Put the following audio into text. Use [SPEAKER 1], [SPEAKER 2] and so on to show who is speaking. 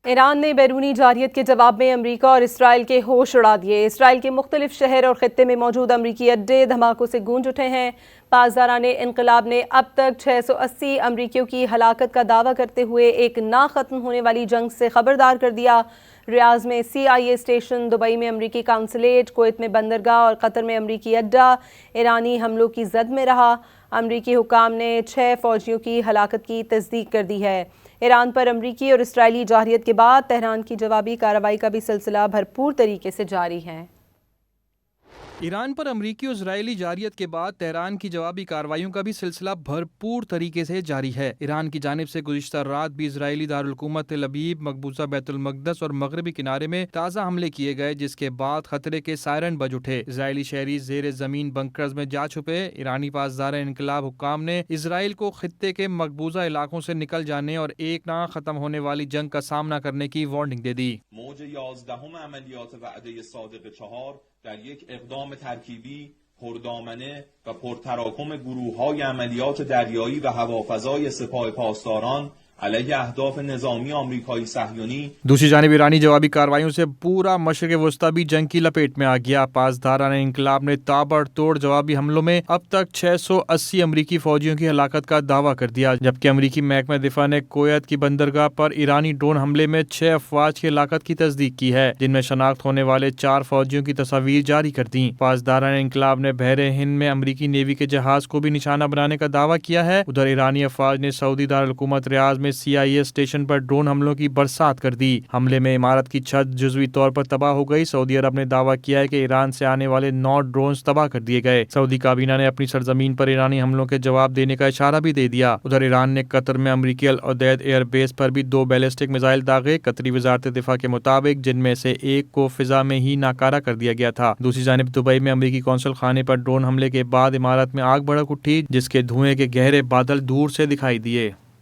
[SPEAKER 1] ایران نے بیرونی جارحیت کے جواب میں امریکہ اور اسرائیل کے ہوش اڑا دیے۔ اسرائیل کے مختلف شہر اور خطے میں موجود امریکی اڈے دھماکوں سے گونج اٹھے ہیں۔ پاسداران انقلاب نے اب تک 680 امریکیوں کی ہلاکت کا دعویٰ کرتے ہوئے ایک نہ ختم ہونے والی جنگ سے خبردار کر دیا۔ ریاض میں CIA اسٹیشن، دبئی میں امریکی قونصلیٹ، کویت میں بندرگاہ اور قطر میں امریکی اڈہ ایرانی حملوں کی زد میں رہا۔ امریکی حکام نے 6 فوجیوں کی ہلاکت کی تصدیق کر دی ہے۔ ایران پر امریکی اور اسرائیلی جارحیت کے بعد تہران کی جوابی کارروائی کا بھی سلسلہ بھرپور طریقے سے جاری ہے۔
[SPEAKER 2] ایران پر امریکی اور اسرائیلی جارحیت کے بعد تہران کی جوابی کارروائیوں کا بھی سلسلہ بھرپور طریقے سے جاری ہے۔ ایران کی جانب سے گزشتہ رات بھی اسرائیلی دارالحکومت تل ابیب، مقبوضہ بیت المقدس اور مغربی کنارے میں تازہ حملے کیے گئے، جس کے بعد خطرے کے سائرن بج اٹھے۔ اسرائیلی شہری زیر زمین بنکرز میں جا چھپے۔ ایرانی پاسدار انقلاب حکام نے اسرائیل کو خطے کے مقبوضہ علاقوں سے نکل جانے اور ایک نہ ختم ہونے والی جنگ کا سامنا کرنے کی وارننگ دے دی۔
[SPEAKER 3] موج 11 عملیات وعده صادق 4 در یک اقدام ترکیبی پردامنه و پرتراکم گروه‌های عملیات دریایی و هوافضای سپاه پاسداران علیه اهداف نظامی آمریکایی صهیونی۔
[SPEAKER 2] دوسری جانب ایرانی جوابی کارروائیوں سے پورا مشرق وسطی بھی جنگ کی لپیٹ میں آ گیا۔ پاسداران انقلاب نے تابڑ توڑ جوابی حملوں میں اب تک 680 امریکی فوجیوں کی ہلاکت کا دعویٰ کر دیا، جبکہ امریکی محکمہ دفاع نے کویت کی بندرگاہ پر ایرانی ڈرون حملے میں 6 افواج کی ہلاکت کی تصدیق کی ہے، جن میں شناخت ہونے والے 4 فوجیوں کی تصاویر جاری کر دیں۔ پاسداران انقلاب نے بحر ہند میں امریکی نیوی کے جہاز کو بھی نشانہ بنانے کا دعویٰ کیا ہے۔ ادھر ایرانی افواج نے سعودی دارالحکومت ریاض میں CIA اسٹیشن پر ڈرون حملوں کی برسات کر دی۔ حملے میں عمارت کی چھت جزوی طور پر تباہ ہو گئی۔ سعودی عرب نے دعویٰ کیا ہے کہ ایران سے آنے والے 9 ڈرونز تباہ کر دیے گئے۔ سعودی کابینہ نے اپنی سرزمین پر ایرانی حملوں کے جواب دینے کا اشارہ بھی دے دیا۔ ادھر ایران نے قطر میں امریکی العدید ایئر بیس پر بھی 2 بیلسٹک میزائل داغے۔ قطری وزارت دفاع کے مطابق جن میں سے ایک کو فضا میں ہی ناکارہ کر دیا گیا تھا۔ دوسری جانب دبئی میں امریکی قونصل خانے پر ڈرون حملے کے بعد عمارت میں آگ بھڑک اٹھی، جس کے دھوئیں کے گہرے بادل دور سے دکھائی دیے۔